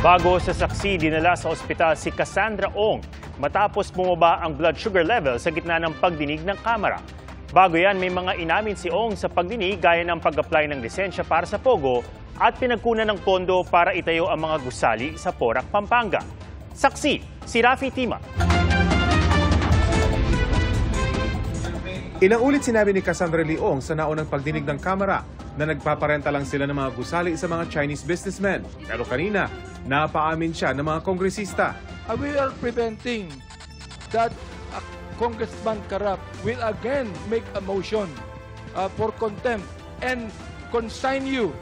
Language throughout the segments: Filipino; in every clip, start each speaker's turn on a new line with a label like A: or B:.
A: Bago sa saksi, dinala sa ospital si Cassandra Ong matapos bumaba ang blood sugar level sa gitna ng pagdinig ng kamera. Bago yan, may mga inamin si Ong sa pagdinig gaya ng pag-apply ng lisensya para sa Pogo at pinagkunan ng pondo para itayo ang mga gusali sa Porac, Pampanga. Saksi, si Rafi Tima.
B: Ilang ulit sinabi ni Cassandra Leong sa naunang pagdinig ng kamera na nagpaparenta lang sila ng mga gusali sa mga Chinese businessmen. Pero kanina, napaamin siya ng mga kongresista.
C: We are preventing that Congressman Karap will again make a motion for contempt and consign you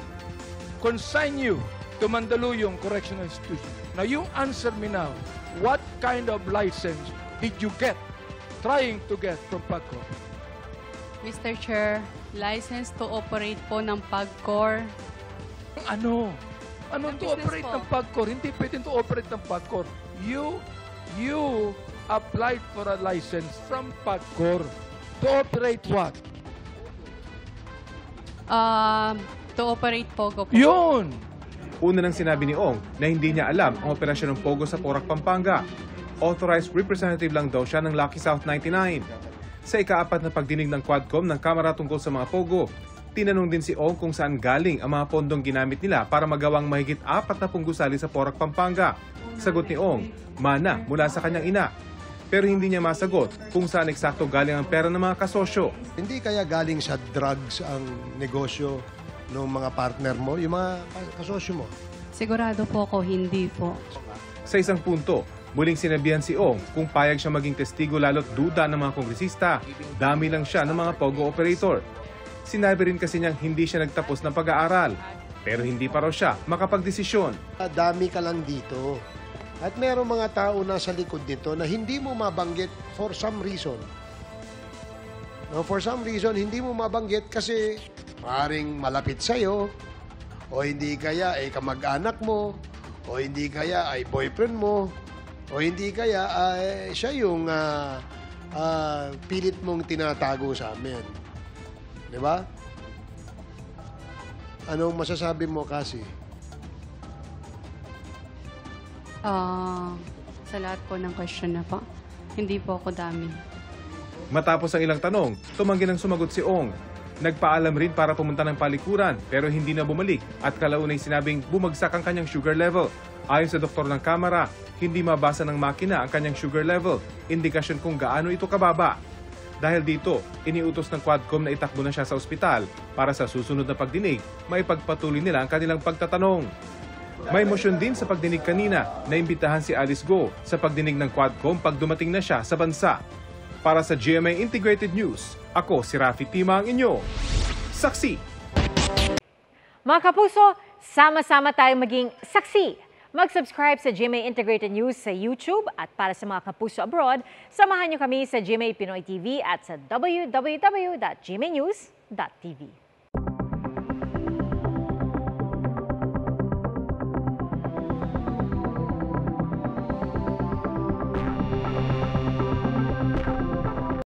C: to Mandaluyong Correctional Institution. Now you answer me now, what kind of license did you trying to get from PAGCOR?
D: Mr. Chair, license to operate po ng PAGCOR.
C: Ano to
D: business
C: operate
D: po.
C: ng PAGCOR? Hindi pwedeng to operate ng PAGCOR. You applied for a license from PAGCOR to operate what?
D: To operate Pogo po.
C: Yun!
B: Una nang sinabi ni Ong na hindi niya alam ang operasyon ng Pogo sa Porac, Pampanga. Authorized representative lang daw siya ng Lucky South 99. Sa ika-4 na pagdinig ng Quadcom ng kamera tungkol sa mga Pogo, tinanong din si Ong kung saan galing ang mga pondong ginamit nila para magawang mahigit 40 gusali sa Porac, Pampanga. Sagot ni Ong, mana mula sa kanyang ina. Pero hindi niya masagot kung saan eksakto galing ang pera ng mga kasosyo.
E: Hindi kaya galing sa drugs ang negosyo ng mga partner mo, yung mga kasosyo mo?
D: Sigurado po ako, hindi po.
B: Sa isang punto, muling sinabihan si Ong kung payag siya maging testigo lalo't duda ng mga kongresista. Dami lang siya ng mga Pogo operator. Sinabi rin kasi niyang hindi siya nagtapos ng pag-aaral. Pero hindi pa raw siya makapagdesisyon.
E: Dami ka lang dito. At merong mga tao na sa likod nito na hindi mo mabanggit for some reason. No, for some reason, hindi mo mabanggit kasi maaaring malapit sa'yo, o hindi kaya ay kamag-anak mo, o hindi kaya ay boyfriend mo, o hindi kaya siya yung pilit mong tinatago sa amin. Di ba? Anong masasabi mo, Cassie?
D: Sa lahat po ng question na po, hindi po ako dami.
B: Matapos ang ilang tanong, tumanggi ng sumagot si Ong. Nagpaalam rin para pumunta ng palikuran pero hindi na bumalik at kalaunay sinabing bumagsak ang kanyang sugar level. Ayon sa doktor ng kamera, hindi mabasa ng makina ang kanyang sugar level, indikasyon kung gaano ito kababa. Dahil dito, iniutos ng Quadcom na itakbo na siya sa ospital para sa susunod na pagdinig, maipagpatuloy nila ang kanilang pagtatanong. May motion din sa pagdinig kanina na imbitahan si Alice Go sa pagdinig ng Quadcom pag dumating na siya sa bansa. Para sa GMA Integrated News, ako si Rafi Tima ang inyo. Saksi!
F: Mga kapuso, sama-sama tayong maging saksi. Mag-subscribe sa GMA Integrated News sa YouTube at para sa mga kapuso abroad, samahan niyo kami sa GMA Pinoy TV at sa www.gmanews.tv.